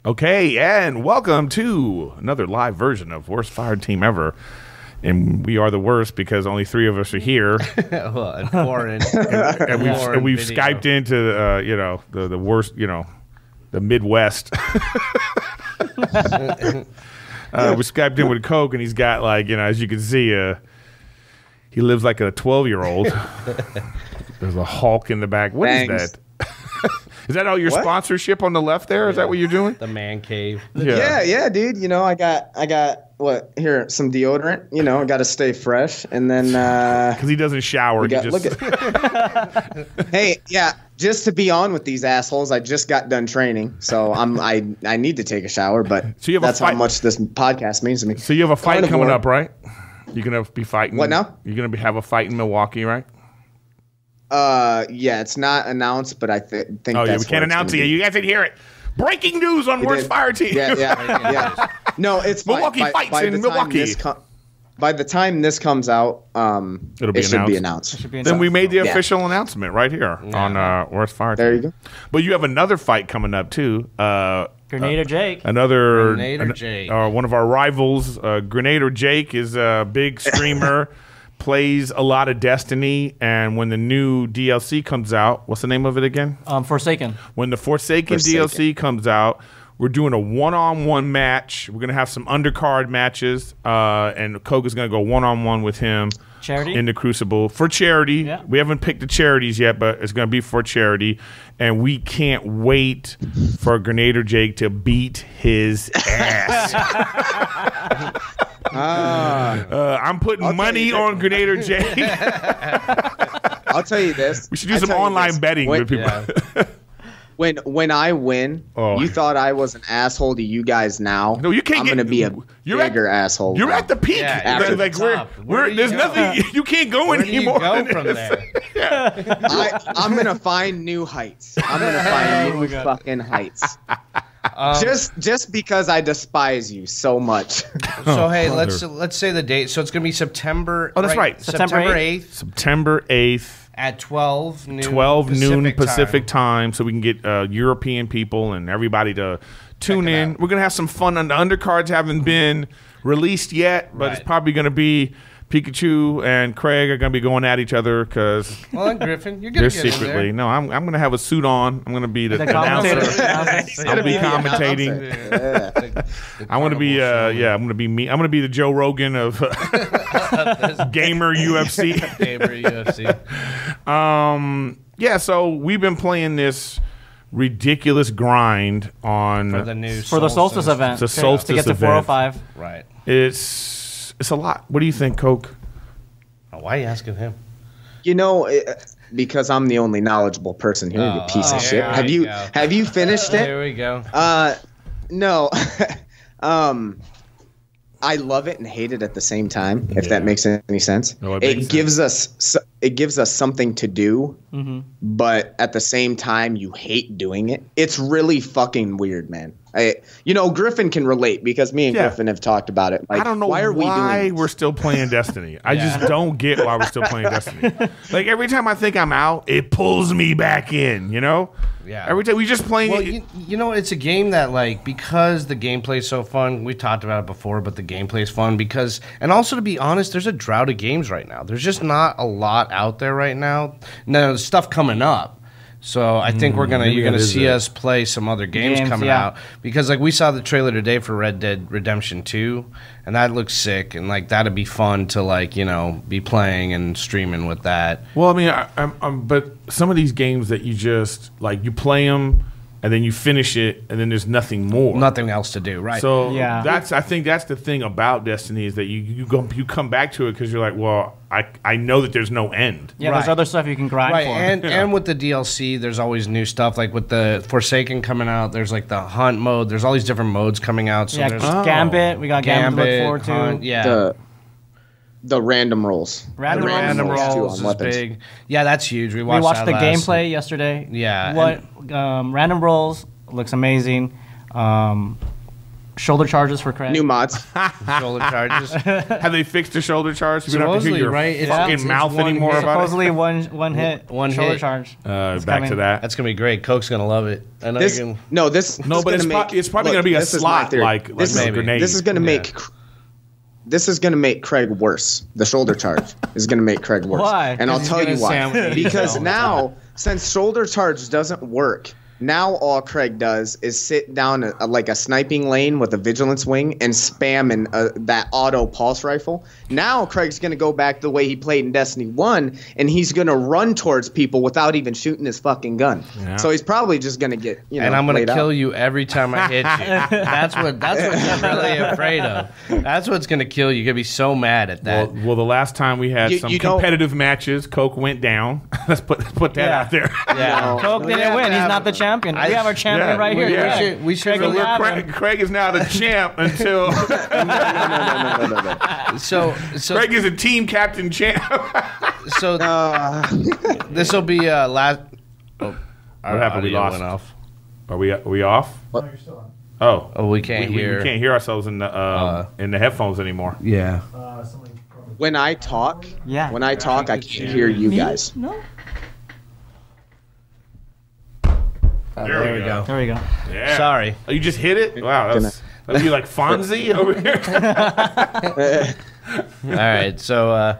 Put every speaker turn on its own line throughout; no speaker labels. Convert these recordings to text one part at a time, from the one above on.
Okay, and welcome to another live version of Worst Fireteam Ever. And we are the worst because only 3 of us are here.
Well, and 4 in,
and we've Skyped into the worst, the Midwest. We Skyped in with Koch, and he's got as you can see, he lives like a 12-year-old. There's a Hulk in the back. What is that? Is that all your sponsorship on the left there? Is that what you're doing?
The man cave.
Yeah, dude. I got some deodorant. I got to stay fresh, and then
because he doesn't shower.
Hey, yeah. Just to be on with these assholes, I just got done training, so I need to take a shower. But that's how much this podcast means to me.
So you have a fight coming up, right? You're gonna be fighting.
What now?
You're gonna have a fight in Milwaukee, right?
Yeah, it's not announced, but I think.
Oh, yeah, we can't announce it. You guys didn't hear it. Breaking news on Worst Fireteam.
Yeah. No, it's
Milwaukee fights in Milwaukee.
By the time this comes out, it should be announced.
Then we made the official announcement right here on Worst Fireteam.
There you go.
But you have another fight coming up too.
Grenader Jake.
Grenader Jake.
One of our rivals, Grenader Jake, is a big streamer. Plays a lot of Destiny, and when the new DLC comes out, what's the name of it again?
Forsaken.
When the Forsaken DLC comes out, we're doing a one-on-one match. We're going to have some undercard matches, and Koch is going to go one-on-one with him.
Charity?
In the Crucible. For charity. Yeah. We haven't picked the charities yet, but it's going to be for charity, and we can't wait for Grenader Jake to beat his ass. I'm putting money on Grenader Jake.
I'll tell you this.
We should do some online betting with people.
When I win, you thought I was an asshole to you guys now.
No, you can't.
I'm going to be a bigger asshole.
You're at the peak.
Yeah,
there's nothing. You can't go anymore.
Where do you go from there?
I'm going to find new heights. I'm going to find new fucking heights. Just because I despise you so much.
So hey, let's say the date. So it's going to be September.
Oh, that's right.
September 8th.
September 8th.
At 12 noon,
12 noon Pacific time, so we can get European people and everybody to tune in. We're going to have some fun. On the undercards haven't been released yet, but it's probably going to be Pikachu and Craig are going to be going at each other because
and Griffin, you're going to get
secretly.
in there.
No, I'm going to have a suit on. I'm going to be the announcer. I'll be commentating. I want to be I'm going to be me. I'm going to be the Joe Rogan of gamer UFC.
Gamer UFC.
Yeah, so we've been playing this ridiculous grind on
for
the Solstice event.
The Solstice
to get to 405.
Right.
It's a lot. What do you think, Koch?
Why are you asking him?
Because I'm the only knowledgeable person here, you piece of shit. Have you finished it?
There we go.
No. I love it and hate it at the same time, if that makes any sense.
No,
it gives us something to do, but at the same time you hate doing it. It's really fucking weird, man. Griffin can relate because me and Griffin have talked about it.
I don't know why we're still playing Destiny. I just don't get why we're still playing Destiny. Every time I think I'm out, it pulls me back in, Yeah. Every time we just playing
it's a game that because the gameplay is so fun. We talked about it before, but the gameplay is fun and also to be honest, there's a drought of games right now. There's just not a lot out there right now. Now there's stuff coming up. So I think you're gonna see us play some other games coming out because we saw the trailer today for Red Dead Redemption 2, and that looks sick and that'd be fun to be playing and streaming with that.
Well, I mean, but some of these games that you just you play them and then you finish it and then there's nothing more,
nothing else to do, right?
So I think that's the thing about Destiny is that you come back to it because you're like, well, I know that there's no end.
Yeah, there's other stuff you can grind for.
And with the DLC, there's always new stuff. With the Forsaken coming out, there's the Hunt mode. There's all these different modes coming out. So there's
Gambit. We got Gambit to look forward to.
Hunt, yeah.
The random rolls.
Random rolls is big. Yeah, that's huge. We watched
the gameplay yesterday.
Yeah.
Random rolls looks amazing. Shoulder charges for Craig.
New mods.
Shoulder charges.
Have they fixed the shoulder charge? We don't have to
Supposedly,
hear your
right?
fucking mouth
one
anymore
hit.
about it.
Supposedly one hit.
One
shoulder
hit.
charge.
Back
coming.
to that.
That's gonna be great. Koch's gonna love it. I know
This
you can.
no, this
No,
is
but
gonna
it's probably going to be a
this is my
slot
theory.
like
this
a
is,
grenade.
This is going to make. This is going to make Craig worse. The shoulder charge is going to make Craig worse.
Why?
And I'll
'Cause
tell
he's
you
gonna
why.
sandwich you.
Because now, since shoulder charge doesn't work, now all Craig does is sit down like a sniping lane with a vigilance wing and spam that auto pulse rifle. Now Craig's going to go back the way he played in Destiny 1, and he's going to run towards people without even shooting his fucking gun. Yeah. So he's probably just going to get,
and I'm going to kill you every time I hit you. That's what I'm really afraid of. That's what's going to kill you. You're going to be so mad at that.
Well, the last time we had some competitive matches, Koch went down. Let's put that out there.
Yeah.
Koch didn't win. He's not the champion. We have our champion right here.
We should
Craig is now the champ until
No.
So
Craig is a team captain champ.
So this will be last. Oh,
what happened? We lost.
Went off.
Are we off?
What?
No, you're still on.
Oh,
we can't hear.
We can't hear ourselves in the headphones anymore.
Yeah.
When I talk,
Yeah.
I can't hear you guys.
No.
There we go.
There we go.
Yeah.
Sorry.
Oh, you just hit it? Wow, that'd be like Fonzie over here.
All right. So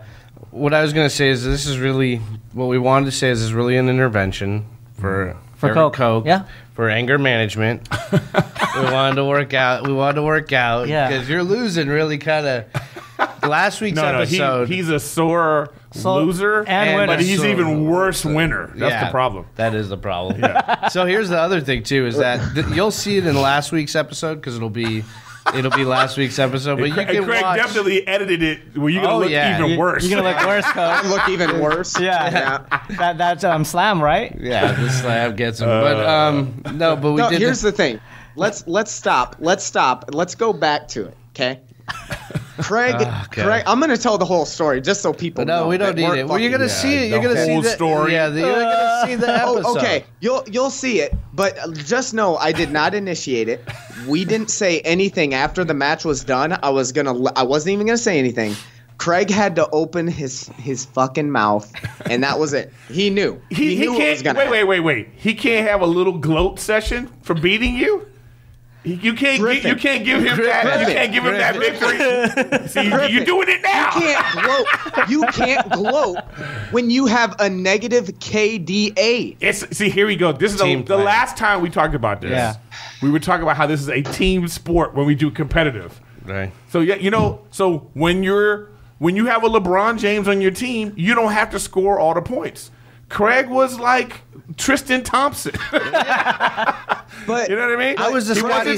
what I was going to say is this is really what we wanted to say is really an intervention for
Koch. Yeah.
For anger management. we wanted to work out.
Yeah.
Because you're losing really kind of. Last week's episode.
He's a sore loser,
and winner.
but he's even worse winner. That's the problem.
That is the problem. Yeah. So here's the other thing too is that you'll see it in last week's episode because it'll be last week's episode. But
Craig definitely edited it where you're gonna look even worse.
You're gonna look worse, Coach.
I look even worse.
Yeah. That's Slam, right?
Yeah, the Slam gets him. But no, but we did.
Here's the thing. Let's stop. Let's go back to it. Okay. Craig, I'm going to tell the whole story just so people know.
No, we don't need it. Well, you're going to see it. You're going to see the
story.
Yeah, you're going to see the episode.
Okay, you'll see it, but just know I did not initiate it. We didn't say anything after the match was done. I wasn't even going to say anything. Craig had to open his fucking mouth, and that was it. He knew. He knew what was going to happen.
Wait. He can't have a little gloat session for beating you? You can't give him that. You can't give him that victory. See, you're doing it now.
You can't gloat when you have a negative KDA.
See, here we go. This is the last time we talked about this.
Yeah.
We were talking about how this is a team sport when we do competitive.
Right.
So so when you have a LeBron James on your team, you don't have to score all the points. Craig was like Tristan Thompson.
But
you know what I mean?
I was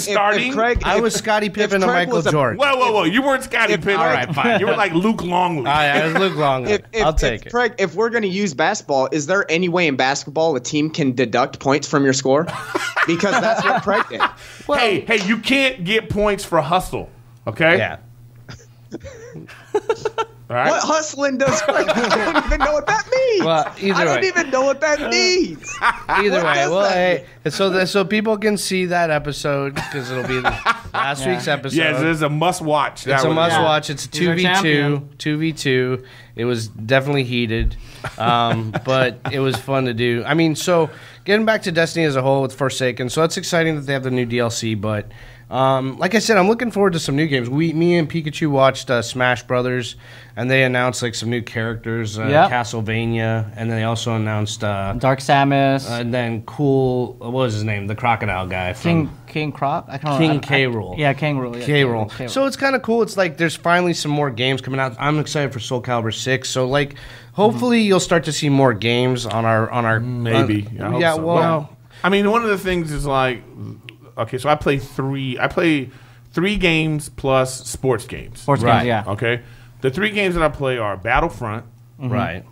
starting.
I was Scottie Pippen and Michael Jordan.
Whoa! You weren't Scottie Pippen.
All right, fine.
You were like Luke Longley.
I was Luke Longley. I'll take it.
Craig, if we're going to use basketball, is there any way in basketball a team can deduct points from your score? Because that's what Craig did.
Well, hey, you can't get points for hustle. Okay.
Yeah.
All right.
What hustling does Craig? I don't even know what that means.
Well,
I don't even know what that means.
Either way, hey, so people can see that episode because it'll be last week's episode.
Yes, it's a must watch.
It's a must watch. It's a 2v2. It was definitely heated, but it was fun to do. I mean, so getting back to Destiny as a whole with Forsaken, so it's exciting that they have the new DLC, but like I said, I'm looking forward to some new games. Me and Pikachu watched Smash Brothers, and they announced like some new characters, Castlevania, and then they also announced
Dark Samus,
and then what was his name? The crocodile guy from
King Croc. I can't
King K. Rool.
Yeah, King Rool.
K. Rool. So it's kind of cool. It's like there's finally some more games coming out. I'm excited for Soul Calibur 6. So like, hopefully you'll start to see more games on our
maybe. I hope so. Well, I mean, one of the things is like. Okay, so I play three games plus sports games.
Sports games, yeah.
Okay, the 3 games that I play are Battlefront,
right,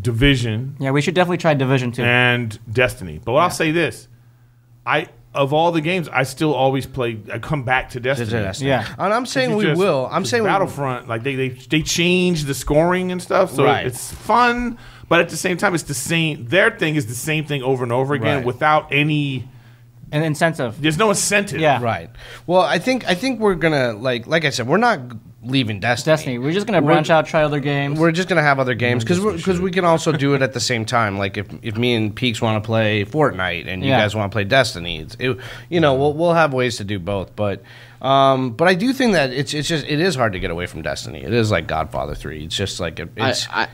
Division.
Yeah, we should definitely try Division 2
and Destiny. But I'll say this: of all the games, I still always play. I come back to Destiny.
Yeah,
and I'm saying we will. I'm saying
Battlefront, like they change the scoring and stuff, so it's fun. But at the same time, it's the same. Their thing is the same thing over and over again without any
An incentive.
There's no incentive.
Yeah.
Right. Well, I think we're gonna like I said, we're not leaving Destiny.
We're just gonna branch out, try other games.
We're just gonna have other games because we can also do it at the same time. Like if me and Peaks want to play Fortnite and you guys want to play Destiny, we'll have ways to do both. But I do think that it is hard to get away from Destiny. It is like Godfather 3. It's just like
Yeah.
I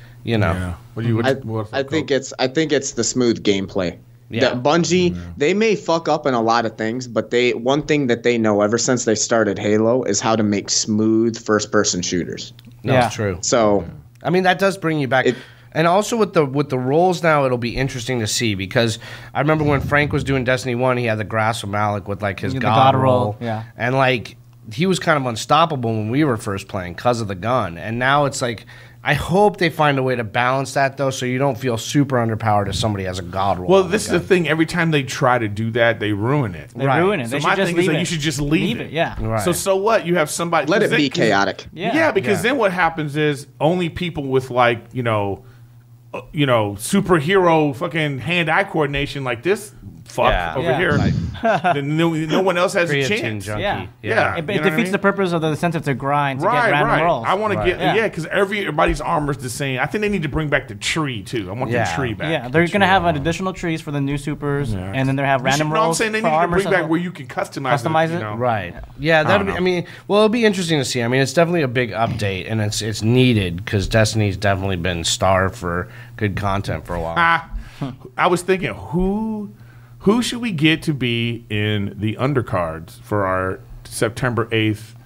think it's the smooth gameplay. Yeah. That Bungie, they may fuck up in a lot of things, but one thing that they know ever since they started Halo is how to make smooth first-person shooters.
No, it's true.
So,
I mean, that does bring you back. And also with the roles now, it'll be interesting to see because I remember when Frank was doing Destiny 1, he had the Grasp of Malik with like his God roll.
Yeah.
And like he was kind of unstoppable when we were first playing because of the gun. And now it's like I hope they find a way to balance that, though, so you don't feel super underpowered if somebody has a god roll.
Well, this is the thing. Every time they try to do that, they ruin it.
They ruin it.
So
they
my
should
thing
just
is
leave
that
it.
you should just leave it.
Yeah.
Right.
So what? You have somebody.
Let it be chaotic.
Yeah, because then what happens is only people with like superhero fucking hand-eye coordination like this fuck over here. Then no one else has a chance.
Junkie.
Yeah. It defeats the purpose of the incentive to grind to get random rolls.
I want to get because everybody's armor is the same. I think they need to bring back the tree too. I want the tree back.
Yeah, they're gonna have additional trees for the new supers, and then they have random rolls.
I'm saying they need to bring back where you can customize it.
Right. Yeah, that'll be. I mean, well, it'll be interesting to see. I mean, it's definitely a big update, and it's needed because Destiny's definitely been starved for good content for a while.
I was thinking who should we get to be in the undercards for our September 8th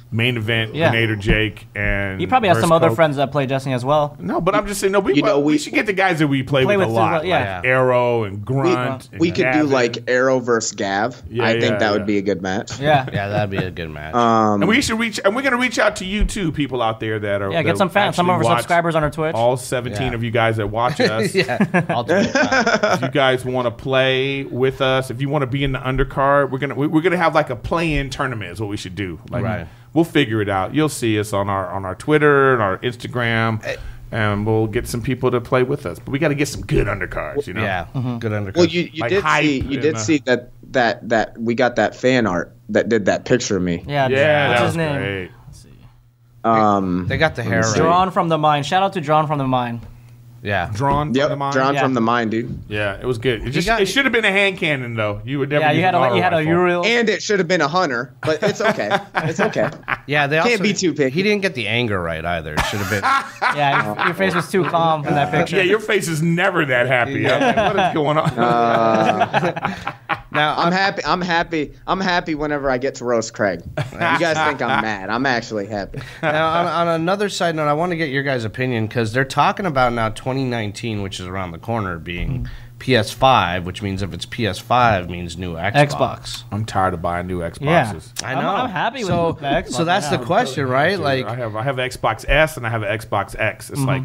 main event? Grenadier Jake and
you probably have some other
Koch.
friends that play Destiny as well.
No, but I'm just saying, we should get the guys that we play with a lot. Like Arrow and Grunt.
We could do like Arrow versus Gav. I think that would be a good match.
Yeah, that'd be a good match.
And we're going to reach out to you too, people out there that are
get some fans, some of our subscribers on our Twitch.
All 17 of you guys that watch us.
I'll do it.
If you guys want to play with us, if you want to be in the undercard, we're gonna have like a play-in tournament is what we should do. Like we'll figure it out. You'll see us on our Twitter and our Instagram. And we'll get some people to play with us, but we got to get some good undercards, you know.
Yeah, good undercards.
Well, you did see that we got that fan art that did that picture of me.
Yeah,
that
what's
was
his name?
great.
They got the hair right.
Drawn from the mind. Shout out to Drawn from the mind.
Yeah,
Drawn from the mind.
Drawn from the mind, dude.
Yeah, it was good. It should have been a hand cannon though. You would never.
Yeah, you had a Uriel,
and it should have been a hunter, but it's okay. It's okay.
Yeah, they also
can't be too picky.
He didn't get the anger right either. It should have been.
Yeah, your face was too calm in that picture.
Yeah, your face is never that happy. Yeah. What is going on?
Now I'm happy whenever I get to roast Craig. You guys think I'm mad? I'm actually happy.
Now, on another side note, I want to get your guys' opinion because they're talking about now 2019, which is around the corner, being PS5, which means if it's PS5, means new Xbox.
I'm tired of buying new Xboxes.
Yeah.
I know.
I'm happy with the Xbox.
So that's the question, right? Like
I have an Xbox S and I have an Xbox X. It's like.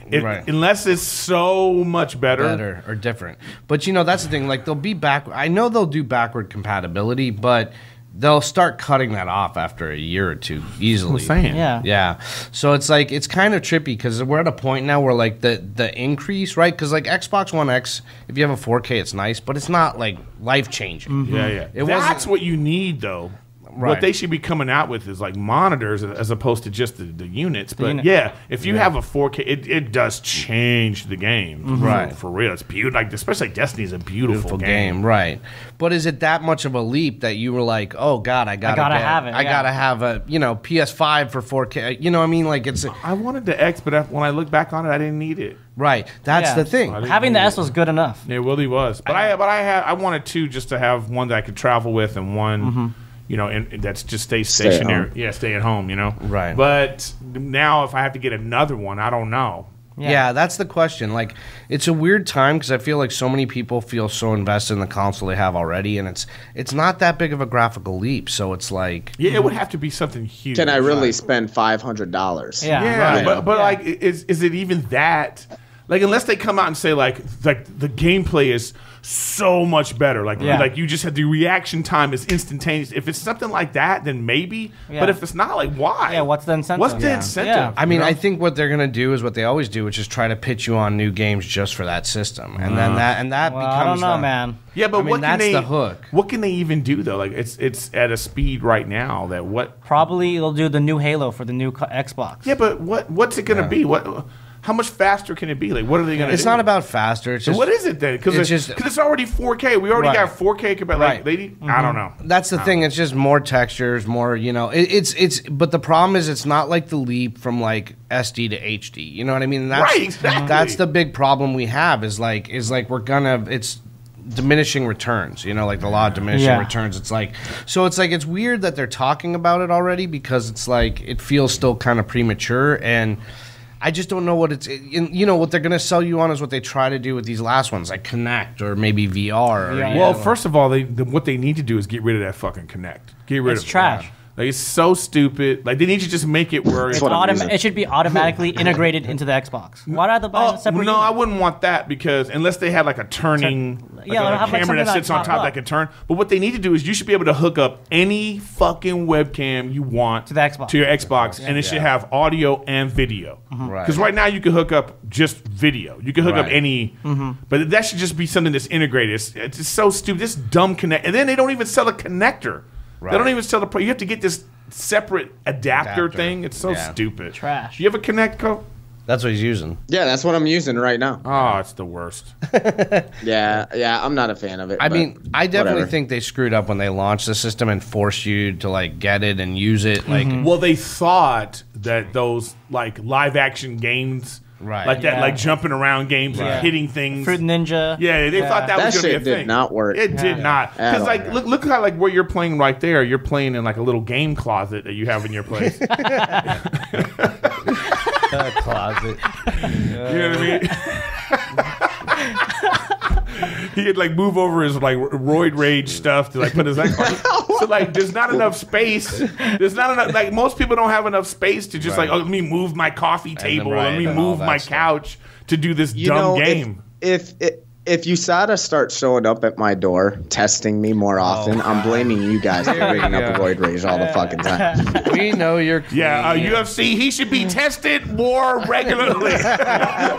Unless it's so much better
or different. But that's the thing. Like they'll be back. I know they'll do backward compatibility, but they'll start cutting that off after a year or two easily.
That's what I'm saying.
Yeah. So it's like it's kind of trippy because we're at a point now where like the increase, right? Because like Xbox One X, if you have a 4K, it's nice, but it's not like life changing.
Yeah. That's what you need though. Right. What they should be coming out with is like monitors as opposed to just the units. But if you have a 4K, it does change the game.
Right.
For real. It's beautiful. Like, especially Destiny is a beautiful game.
Right. But is it that much of a leap that you were like, oh, God, I gotta
have it.
I gotta have a, PS5 for 4K. You know what I mean? Like
I wanted the X, but when I look back on it, I didn't need it.
Right. That's the thing.
Having the S was good enough.
It really was. But I wanted two just to have one that I could travel with and one... and that's just stay stationary. Stay at home,
Right.
But now if I have to get another one, I don't know.
Yeah, that's the question. Like, it's a weird time because I feel like so many people feel so invested in the console they have already, and it's not that big of a graphical leap. So it's like,
it would have to be something huge.
Can I really spend $500?
But like, is it even that? Like unless they come out and say like the gameplay is so much better. Like you just have the reaction time is instantaneous. If it's something like that, then maybe. Yeah. But if it's not, like why?
Yeah, what's the incentive?
What's the incentive?
Yeah.
I mean, I think what they're gonna do is what they always do, which is try to pitch you on new games just for that system, and then that becomes.
I don't know, man.
Yeah, but what can
that's the hook.
What can they even do though? Like it's at a speed right now that what?
Probably they'll do the new Halo for the new Xbox.
Yeah, but what's it gonna be? What? How much faster can it be? Like, what are they going to do?
It's not about faster. It's just,
what is it then? Because it's already 4K. We already got 4K. I don't know.
That's the thing. It's just more textures, more, it's. But the problem is it's not like the leap from like SD to HD. You know what I mean?
Right, exactly.
That's the big problem we have is like it's diminishing returns, like the law of diminishing returns. It's like it's weird that they're talking about it already because it's like it feels still kind of premature, and I just don't know what it's. What they're going to sell you on is what they try to do with these last ones, like Kinect or maybe VR.
First of all, what they need to do is get rid of that fucking Kinect. Get rid of it.
It's trash.
Like it's so stupid. Like they need to just make it where
it should be automatically integrated into the Xbox. Why not buy a separate?
No, I wouldn't want that because unless they have like a turning a camera that sits on top that can turn. But what they need to do is you should be able to hook up any fucking webcam you want
to the Xbox,
to your Xbox, and it should have audio and video. Because right now you can hook up just video. You can hook up any, but that should just be something that's integrated. It's just so stupid. This dumb connect, and then they don't even sell a connector. Right. They don't even sell the. You have to get this separate adapter thing. It's so stupid.
Trash.
You have a Kinect, Koch?
That's what he's using.
Yeah, that's what I'm using right now.
Oh, it's the worst.
Yeah, I'm not a fan of it.
I mean, I definitely think they screwed up when they launched the system and forced you to like get it and use it. Like,
well, they thought that those like live action games.
Right.
Like that, like jumping around games and hitting things.
Fruit Ninja.
Yeah, they thought that was going to be a thing.
That shit did not work.
It did not. Because like, look how like where you're playing right there. You're playing in like a little game closet that you have in your place.
Closet.
You know what I mean? He'd like move over his like roid rage stuff to like put his like. So like, there's not enough space. There's not enough. Like most people don't have enough space to just like, let me move my coffee table. Let me move my couch to do this dumb game.
If USADA starts showing up at my door, testing me more often, I'm blaming you guys for bringing up roid rage all the fucking time.
We know you're clean.
Yeah, UFC, he should be tested more regularly. Why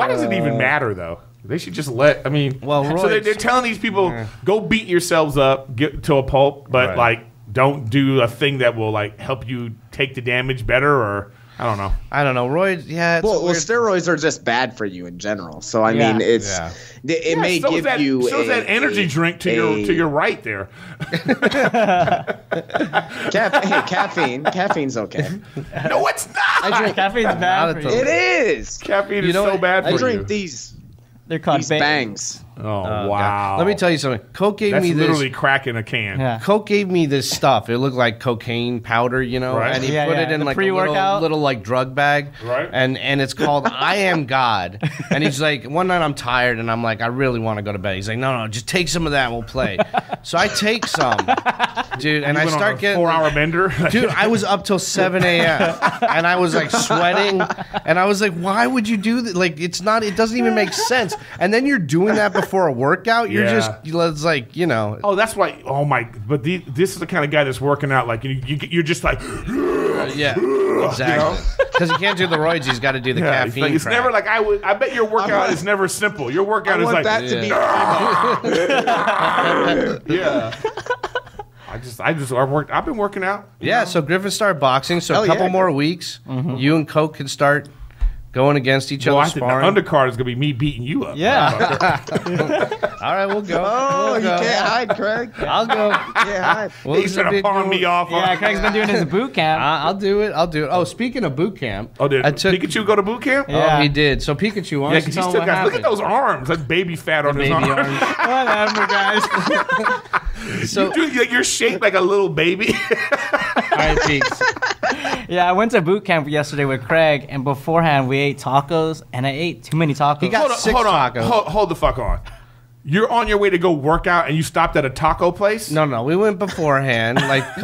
does it even matter, though? They should just let, so they're telling these people, go beat yourselves up, get to a pulp, but like, don't do a thing that will like help you take the damage better, or... I don't know. Roids,
well, steroids are just bad for you in general. So I mean, it may give you
that energy drink to your right there.
Caffeine's okay.
No, it's not.
Caffeine's bad for you.
It is.
Caffeine is so bad for you.
I drink these.
They're called
these bangs.
Oh, wow.
Let me tell you something. Koch gave me this.
That's literally cracking a can.
Yeah.
Koch gave me this stuff. It looked like cocaine powder,
Right.
and he put it in like a little like drug bag.
Right.
And it's called I Am God. And he's like, one night I'm tired and I'm like, I really want to go to bed. He's like, no, just take some of that and we'll play. So I take some, dude, and I start getting
4-hour bender.
Dude, I was up till 7 a.m. and I was like sweating, and I was like, why would you do that? Like, it doesn't even make sense. And then you're doing that before a workout. You're it's like,
Oh, that's why. Oh my! But this is the kind of guy that's working out. Like you're just like.
Exactly. Because he can't do the roids. He's got to do the caffeine.
It's never like I bet your workout is never simple. Your workout is like
that to
be. I've been working out.
Yeah. So Griffin started boxing. So a couple more weeks, you and Koch can start going against each other, sparring.
The undercard is gonna be me beating you up.
Yeah.
All right, we'll go.
Oh, you can't hide, Craig.
I'll go.
Yeah, hide.
He's gonna pawn me off.
Yeah, Craig's been doing his boot camp.
I'll do it. Oh, speaking of boot camp.
Oh, did Pikachu go to boot camp?
Yeah. Oh, he did. So Pikachu wants to tell him what happened.
Look at those arms. That's baby fat on his arms.
Whatever, guys.
So you're shaped like a little baby.
All right, Peaks.
Yeah, I went to boot camp yesterday with Craig, and beforehand we ate tacos, and I ate too many tacos.
He got 6 tacos.
Hold the fuck on. You're on your way to go work out, and you stopped at a taco place?
No, we went beforehand, like a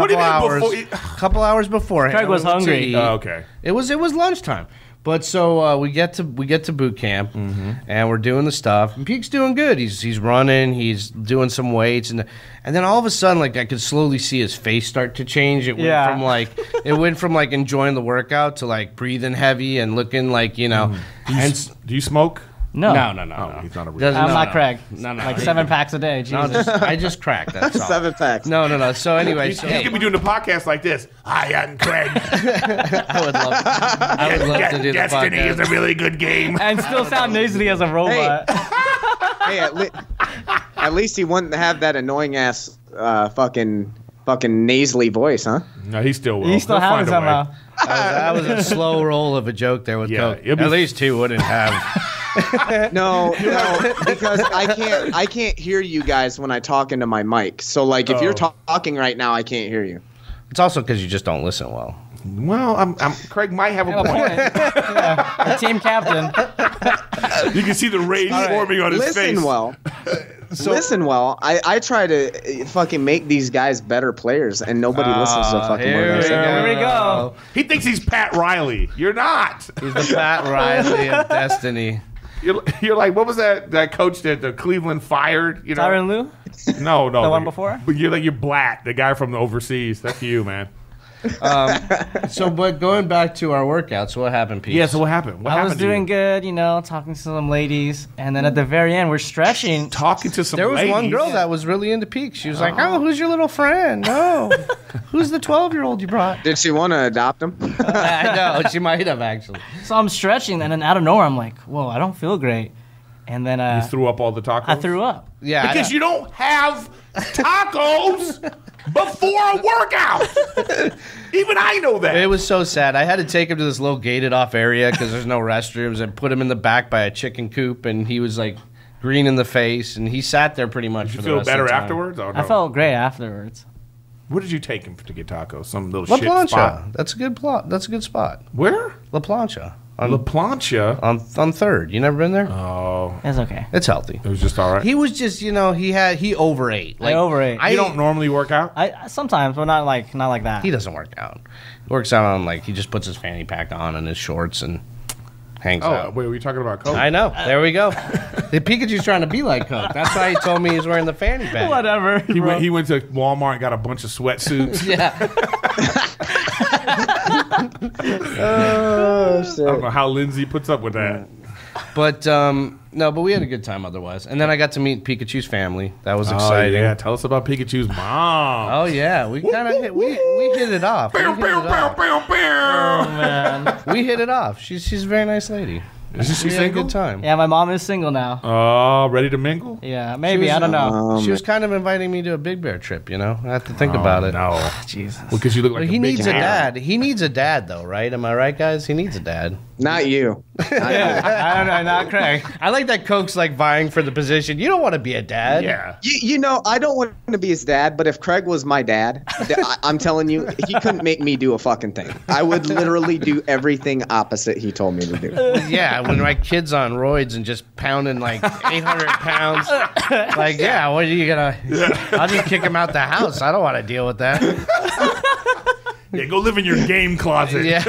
couple hours beforehand.
Craig was hungry.
Oh, okay.
It was lunchtime. But so we get to boot camp, and we're doing the stuff. And Peke's doing good. He's running. He's doing some weights, and then all of a sudden, like I could slowly see his face start to change. It went from like enjoying the workout to like breathing heavy and looking like
Do you smoke?
No.
Oh, he's not a real.
I'm not Craig.
No.
Like 7 packs a day. Jesus.
I just cracked. That's all.
7 packs.
No. So anyway,
He's gonna be doing the podcast like this. Hi, I'm Craig.
I would love to do the
Destiny
podcast.
is a really good game.
And still sound nasally as a robot.
Hey, at least he wouldn't have that annoying ass fucking nasally voice, huh?
No, he still will.
He still
He'll
has it
find a way.
somehow.
That was a slow roll of a joke there with
Yeah,
Koch.
it'll be-
At least he wouldn't have.
No, because I can't hear you guys when I talk into my mic. So like, if you're talking right now, I can't hear you.
It's also because you just don't listen well.
Well, Craig might have a
Have a
point.
point. Yeah. Team captain.
You can see the rage forming on his face.
Listen well. I try to fucking make these guys better players, and nobody listens to fucking word I say.
Here we go.
He thinks he's Pat Riley. You're not.
He's the Pat Riley of Destiny.
You're like, what was that coach that the Cleveland fired? You know?
Tyronn Lue?
No.
The one before?
But you're Blatt, the guy from the overseas. That's you, man.
But going back to our workouts, what happened, Pete?
Yeah, so what happened? What
I
happened
was
to you?
doing good, talking to some ladies. And then at the very end, we're stretching.
Talking to some
There was
ladies.
one girl that was really into Peak. She was like, "Oh, who's your little friend? No, who's the 12-year-old you brought?"
Did she want to adopt him?
I know she might have actually.
So I'm stretching, and then out of nowhere, I'm like, whoa, I don't feel great. And then
You threw up all the tacos?
I threw up.
Yeah,
Because you don't have tacos before a workout. Even I know that.
It was so sad. I had to take him to this little gated off area because there's no restrooms, and put him in the back by a chicken coop, and he was like green in the face, and he sat there pretty much.
Did you
for the
feel
rest of
better
the time.
afterwards? Oh, no.
I felt great afterwards.
Where did you take him to get tacos? Some little
La
shit
Plancha.
spot.
That's a good plot. That's a good spot.
Where?
La Plancha.
La Plancha.
On 3rd. You never been there?
Oh,
It's okay.
It's healthy.
it was just all right.
He was just, he overate.
I overate.
You don't normally work out?
I sometimes, but not like that.
He doesn't work out. He works out on he just puts his fanny pack on and his shorts and hangs
Oh,
out.
wait, were you talking about Coke?
I know. There we go. The Pikachu's trying to be like Coke. That's why he told me he's wearing the fanny pack.
Whatever.
He went to Walmart and got a bunch of sweatsuits.
Yeah.
Oh
I
shit!
don't know how Lindsay puts up with that.
But but we had a good time otherwise. And then I got to meet Pikachu's family. That was exciting.
Oh, yeah. Tell us about Pikachu's mom.
Oh yeah, we kind of we hit it off.
Bow, bow, bow, bow, bow.
Man.
We hit it off. She's a very nice lady.
Isn't she
We had a
single?
good time.
Yeah, my mom is single now.
Oh, ready to mingle?
Yeah, maybe. I don't know.
She was kind of inviting me to a Big Bear trip. I have to think about it.
No.
Jesus.
Well, because you look like
But he
a big
needs a
man.
dad. He needs a dad, though, right? Am I right, guys? He needs a dad.
Not you.
I don't know. Not Craig.
I like that Koch's vying for the position. You don't want to be a dad.
Yeah.
I don't want to be his dad, but if Craig was my dad, I'm telling you, he couldn't make me do a fucking thing. I would literally do everything opposite he told me to do.
Yeah, when my kid's on roids and just pounding 800 pounds. What are you gonna? I'll just kick him out the house. I don't want to deal with that.
Yeah, go live in your game closet.
Yeah.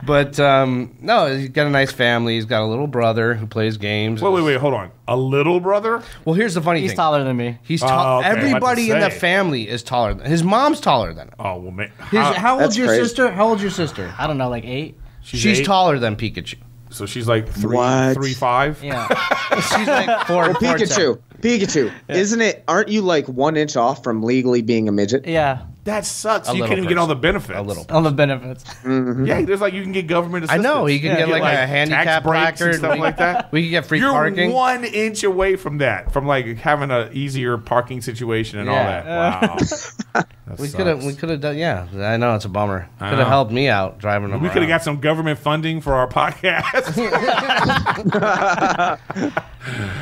But no, he's got a nice family. He's got a little brother who plays games.
Wait, hold on. A little brother?
Well, here's the funny
He's
thing.
taller than me.
He's tall.
okay, I was about to
Everybody in the
say.
family is taller. His mom's taller than him.
Oh, well, man.
How old's
That's
your
crazy.
sister? How old's your sister?
I don't know, like 8.
She's
eight?
taller than Pikachu.
So she's like
What?
3'5"?
Yeah.
She's like 4.
Pikachu, aren't you 1 inch off from legally being a midget?
Yeah.
That sucks.
A
You
little
can't even get all the
person.
benefits.
A little.
All the benefits.
Yeah, there's you can get government
I
assistance.
know. He can
Yeah,
get
get,
a handicap
tax breaks and
placard.
stuff like that.
We can get free
You're
parking.
1 inch away from that, from having an easier parking situation and all
Yeah.
that. Wow. That
We
sucks.
could have done. Yeah, I know it's a bummer.
I
Could
know.
have helped me out driving them.
We could have got some government funding for our podcast.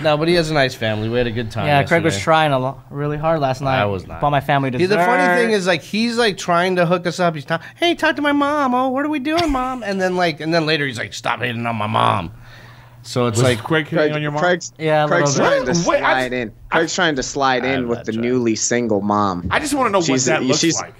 No, but he has a nice family. We had a good time.
Yeah, Craig was
yesterday.
trying really hard last night.
I was not.
Bought my family dessert.
The funny thing is, he's trying to hook us up. He's hey, talk to my mom. Oh, what are we doing, mom? And then later he's like, stop hitting on my mom. So it's
Was
like
Craig hitting on your mom?
Craig's
Yeah, a
Craig's
little
trying to
Wait,
slide in. Craig's trying to slide in with the newly single mom.
I just want to know what that looks
she's-
like.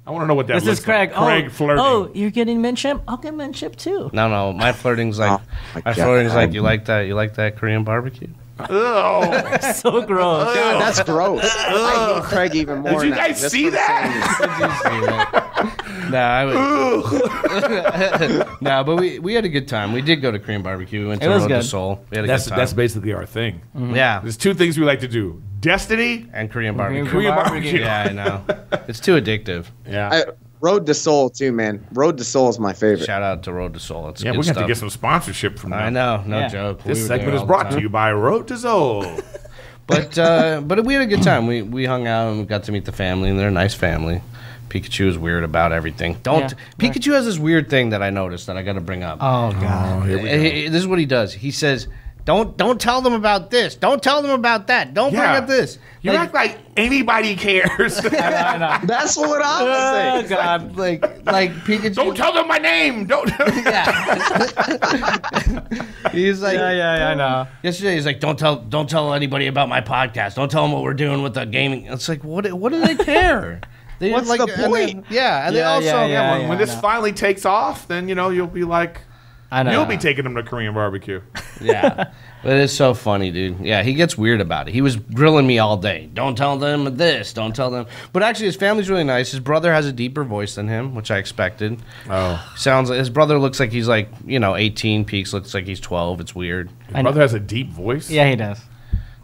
I want to know what that
This
looks
is Craig.
like. Craig flirting.
Oh, you're getting menship? I'll get menship too.
no. My flirting's like
my
you like that Korean barbecue.
Ugh.
So gross.
God, that's gross. I hate Craig even more.
Did you
now,
guys
just
see
for
that?
No, but we had a good time. We did go to Korean barbecue. We went to
It was
Road to
good.
Seoul. We had a good time.
That's basically our thing.
Yeah,
There's two things we like to do: Destiny,
and Korean barbecue.
Korean barbecue.
Yeah, I know. It's too addictive.
Yeah.
Road to Seoul too, man. Road to Seoul is my favorite.
Shout out to Road to Seoul. It's
Yeah,
good
we're going to
stuff.
get some sponsorship from them.
I know, no
Yeah.
joke.
This
We were
segment
there
is
all the
brought
time.
to you by Road to Seoul.
But we had a good time. We hung out and we got to meet the family, and they're a nice family. Pikachu is weird about everything. Pikachu has this weird thing that I noticed that I got to bring up.
Oh god.
This is what he does. He says, "Don't tell them about this. Don't tell them about that. Don't bring up this."
You act like anybody cares.
I know.
That's what I'm
Oh
saying.
god.
Like Pikachu.
Don't tell them my name. Don't.
He's like,
Yeah, I know.
yesterday he's like, don't tell anybody about my podcast. Don't tell them what we're doing with the gaming. It's like, what do they care? They
What's
like,
the
and
point?
they
Yeah,
also
yeah.
When this
I know.
finally takes off, then you'll be like,
I know.
you'll be taking them to Korean barbecue.
yeah. But it's so funny, dude. Yeah, he gets weird about it. He was grilling me all day. Don't tell them this. Don't tell them. But actually, his family's really nice. His brother has a deeper voice than him, which I expected.
Oh,
Sounds like his brother looks like he's 18. Peaks looks like he's 12. It's weird.
his brother has a deep voice.
Yeah, he does.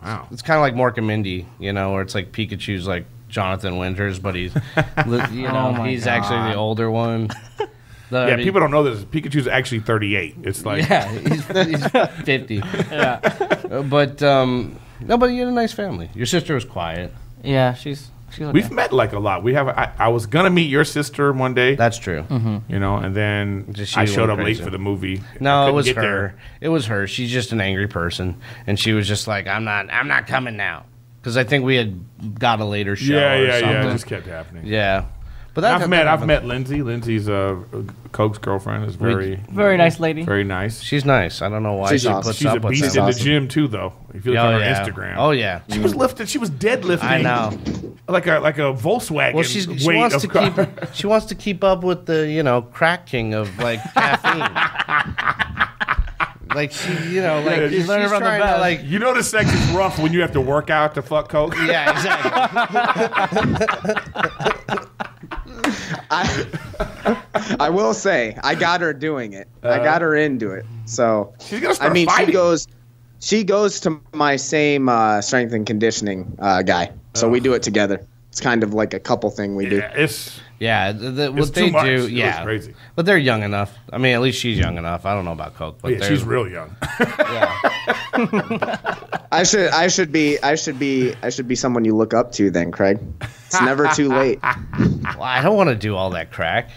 Wow.
It's kind of like Mork and Mindy, where it's like Pikachu's like Jonathan Winters, but he's,
Oh my
he's
God.
actually the older one.
Yeah, people don't know this. Pikachu's actually 38. It's like,
Yeah, he's 50.
Yeah.
But no, but you had a nice family. Your sister was quiet.
Yeah, she's okay.
we've met like a lot. We have. I was gonna meet your sister one day,
That's true.
and then
Just she
I showed
went
up late
crazy.
for the movie. I
No, it
couldn't
was
get
her.
there.
It was her. She's just an angry person, and she was just like, "I'm not coming now," because I think we had got a later show.
Yeah,
or
yeah.
something.
It just kept happening.
Yeah. But
I've met Lindsay. Lindsay's Koch's girlfriend is very
Very nice lady.
very nice.
She's nice. I don't know why
She's
she
awesome.
puts
She's a
up with
beast
them.
in the gym too, though. If you look at her Instagram,
Oh yeah.
she was lifted. She was deadlifting.
I know.
like a Volkswagen.
Well, she
weight
wants
of
to
car-
keep. She wants to keep up with the crack king of like caffeine. Like she,
Yeah,
she's
learning from the
trying to
best.
like.
You know the sex is rough when you have to work out to fuck Coke.
Yeah, exactly.
I will say, I got her doing it. I got her into it. So
She's gonna start
I mean,
fighting.
she goes to my same strength and conditioning guy. So we do it together. It's kind of like a couple thing we do.
Yeah, it's
Yeah,
it's
what they
too much.
do.
It was
Yeah,
crazy.
but they're young enough. I mean, at least she's young enough. I don't know about Coke, but
Yeah,
they're,
she's real young.
I should be someone you look up to then, Craig. It's never too late.
Well, I don't want to do all that crack,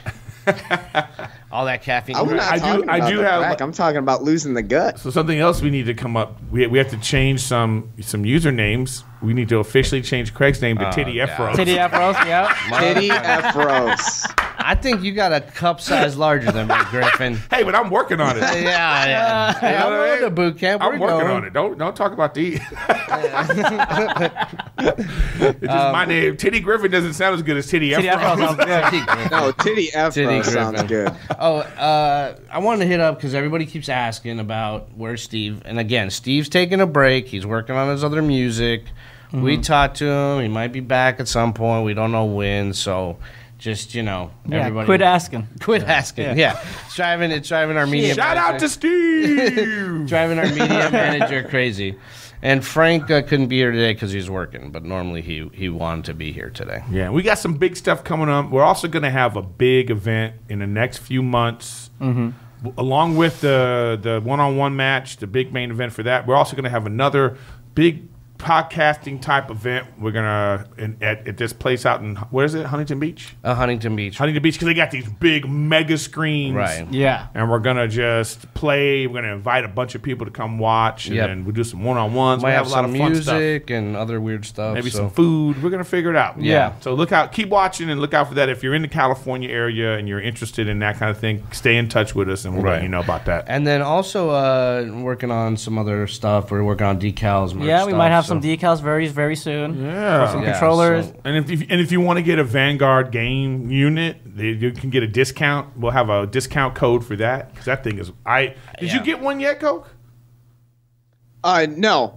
all that caffeine.
I'm not
crack.
talking about
do
the
have-
crack. I'm talking about losing the gut.
So something else we need to come up. We have to change some usernames. We need to officially change Craig's name to Titty
God.
Efro.
Titty Afros, yeah.
Titty Efros.
I think you got a cup size larger than me, Griffin.
Hey, but I'm working on it.
Yeah. Hey, I'm
know what I
going
mean?
to boot camp.
I'm
We're
working
going.
on it. Don't talk about the. It's just my name. Titty Griffin doesn't sound as good as Titty
Titty
Efro.
Afros sounds good.
No, Titty Efro
Titty
sounds
Griffin.
good.
Oh, I wanted to hit up because everybody keeps asking about where's Steve. And again, Steve's taking a break. He's working on his other music. We talked to him. He might be back at some point. We don't know when. So just,
Yeah,
everybody.
quit asking.
Quit asking. Yeah. It's driving our media
Shout out
manager-
to Steve.
driving our media manager crazy. And Frank couldn't be here today because he's working, but normally he wanted to be here today.
Yeah, we got some big stuff coming up. We're also going to have a big event in the next few months. Along with the one-on-one match, the big main event for that, we're also going to have another big podcasting type event. We're gonna at this place out in where is it? Huntington Beach.
Huntington Beach,
because they got these big mega screens,
right?
Yeah,
and we're gonna just play. We're gonna invite a bunch of people to come watch, and then we'll do some one-on-ones.
Might
we'll
have
a lot
some
of fun
music
stuff.
and other weird stuff.
Maybe some food. We're gonna figure it out.
Yeah.
So look out, keep watching, and look out for that. If you're in the California area and you're interested in that kind of thing, stay in touch with us, and we'll let you know about that.
And then also working on some other stuff. We're working on decals.
Yeah, we might have some decals very soon.
Yeah.
For some controllers.
So, and if you want to get a Vanguard game unit, you can get a discount. We'll have a discount code for that because that thing is. Did you get one yet, Koch?
No.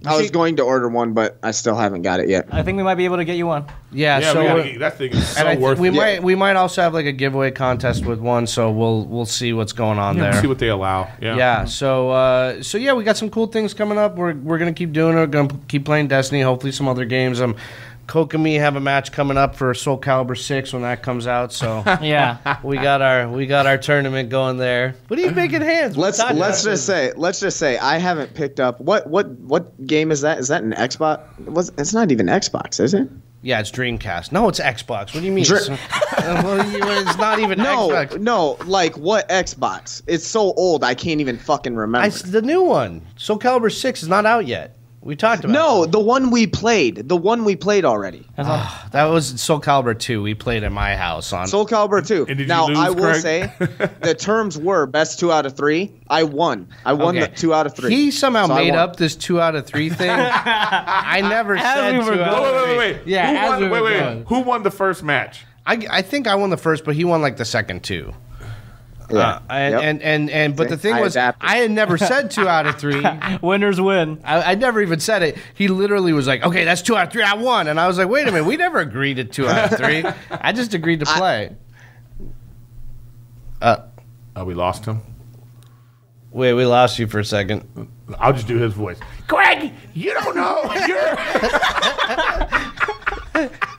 I was going to order one, but I still haven't got it yet.
I think we might be able to get you one.
Yeah,
Yeah,
so
that thing is so
and
worth it.
We might also have like a giveaway contest with one, so we'll see what's going on there.
We'll see what they allow. Yeah.
Yeah. So yeah, we got some cool things coming up. We're gonna keep doing it. We're gonna keep playing Destiny. Hopefully, some other games. Coke and me have a match coming up for Soul Calibur 6 when that comes out. So
Yeah.
we got our tournament going there. What are you making hands?
Let's just say I haven't picked up what game is that? Is that an Xbox? It's not even Xbox, is it?
Yeah, it's Dreamcast. No, it's Xbox. What do you mean? It's not even Xbox.
No, like what Xbox? It's so old I can't even fucking remember.
The new one. Soul Calibur 6 is not out yet. We talked about
No, the one we played. The one we played already.
that was Soul Calibur 2. We played at my house on
Soul Calibur 2.
And did
Now,
you lose,
I will
Craig?
say the terms were best 2 out of 3. I won. The 2 out of 3.
He somehow
So I
made
won.
up this 2 out of 3 thing. I never said
we were
2 out of 3.
Wait.
Yeah,
Who won the first match?
I think I won the first, but he won like the second 2.
Yeah.
But the thing
I
was,
adapted.
I had never said 2 out of 3.
Winners win.
I never even said it. He literally was like, "Okay, that's 2 out of 3. I won." And I was like, "Wait a minute, we never agreed to 2 out of 3. I just agreed to play."
We lost him.
Wait, we lost you for a second.
I'll just do his voice. Craig, you don't know.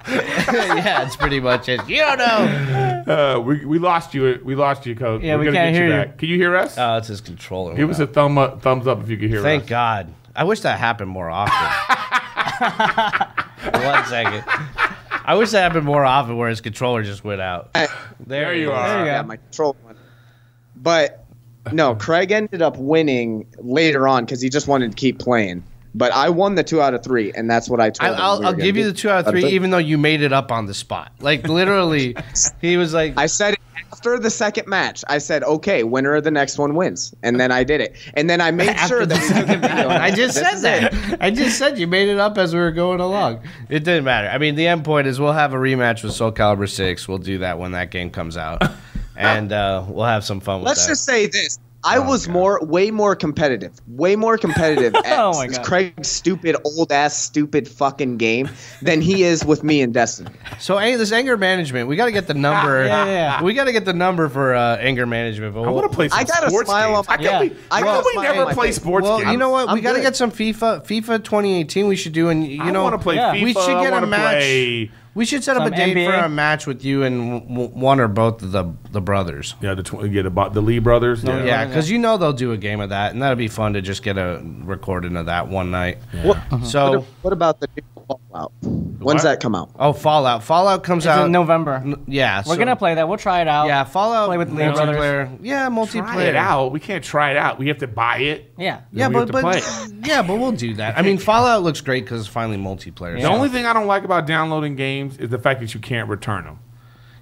Yeah, it's pretty much it. You don't know.
We lost you. We lost you, Coach.
Yeah,
We're
we
gonna
can't
get
hear you.
back. Can you hear us?
Oh, it's his controller.
Give us a thumbs up if you can hear us.
Thank God. I wish that happened more often. 1 second. I wish that happened more often where his controller just went out.
There you are.
There you go.
Yeah, my control went. But no, Craig ended up winning later on because he just wanted to keep playing. But I won the 2 out of 3, and that's what I told him.
I'll give you the 2 out of 3, even though you made it up on the spot. Like literally, he was like,
I said it after the second match. I said, "Okay, winner of the next one wins," and then I did it. And then I made sure that we took a video.
I just said that. I just said you made it up as we were going along. It didn't matter. I mean, the end point is we'll have a rematch with Soul Calibur 6. We'll do that when that game comes out, and we'll have some fun with
Let's
that.
just say this. I was way more competitive at
Oh my God.
Craig's stupid, old-ass, stupid fucking game than he is with me in Destiny.
So this anger management, we got to get the number.
Yeah.
We got to get the number for anger management. But
I want to play some
I got a
sports
smile
games.
on my-
How come we
smile
never
on my
play
face.
sports
Well,
games?
you know what? We
I'm
got to
good.
get some FIFA 2018. We should do, and
I want to play
yeah.
FIFA.
we should get
I
a
wanna
match.
Play,
We should set up
Some
a date
NBA.
for a match with you and one or both of the brothers.
the Lee brothers.
Yeah, because you know they'll do a game of that, and that'd be fun to just get a recording of that one night. So,
What about the new Fallout? When's
What?
that come out?
Fallout. Fallout comes
It's
out
in November.
Yeah,
We're gonna play that. We'll try it out.
Yeah, Fallout.
Play with the Lee brothers.
multiplayer. Yeah, multiplayer.
Try it out. We can't try it out. We have to buy it.
Yeah.
Yeah,
Then we have
but
to play it.
yeah, but we'll do that. I mean, Fallout looks great because it's finally multiplayer.
The
so-
only thing I don't like about downloading games is the fact that you can't return them.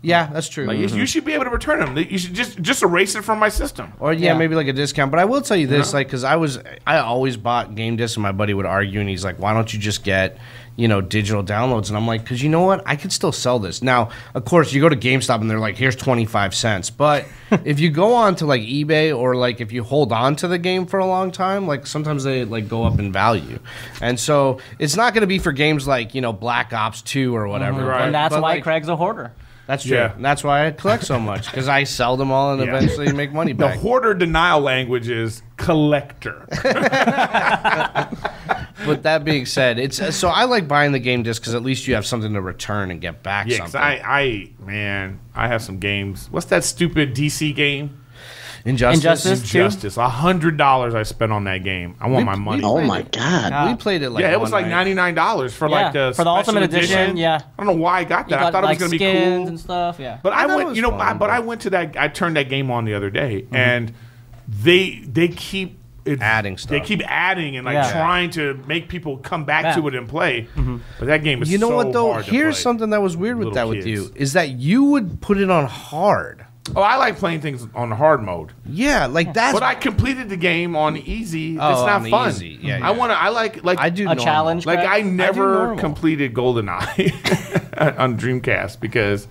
Yeah, that's true.
Like, you should be able to return them. You should just erase it from my system.
Or
Yeah.
maybe like a discount. But I will tell you this, like, because I always bought game discs, and my buddy would argue, and he's like, "Why don't you just get, digital downloads?" And I'm like, "Because you know what? I could still sell this." Now, of course, you go to GameStop and they're like, "Here's 25 cents." But if you go on to like eBay or like if you hold on to the game for a long time, like sometimes they like go up in value, and so it's not going to be for games like Black Ops 2 or whatever.
Right.
And that's
But,
why
like,
Craig's a hoarder.
That's true.
Yeah.
And that's why I collect so much because I sell them all and
Yeah.
eventually make money
The
back.
hoarder denial language is collector.
But that being said, it's so I like buying the game disc because at least you have something to return and get back
Yeah, 'cause
something.
I have some games. What's that stupid DC game?
Injustice.
Injustice. $100 I spent on that game. I want my money.
Oh my god.
We played it like
Yeah, it was like
night.
$99 for like the
for the Ultimate
special
Edition. Yeah,
I don't know why I got that.
You
I thought
like
it was going to be
skins
cool
and stuff. Yeah,
But I
thought it
went,
was
you know,
fun,
but I
but-
went to that. I turned that game on the other day, and they keep
Adding stuff.
They keep adding and like
Yeah.
trying to make people come back to it and play. But that game is
You know
so
what though?
hard to
Here's
play.
something that was weird with
Little
that with
kids.
you is that you would put it on hard.
Oh, I like playing things on the hard mode.
Yeah, like that's.
But I completed the game on easy.
Oh,
It's
on
not
the
fun.
easy. Yeah,
I
yeah.
want to. I like.
I do
a
normal.
challenge.
Like
correct?
I never
normal.
completed GoldenEye on Dreamcast because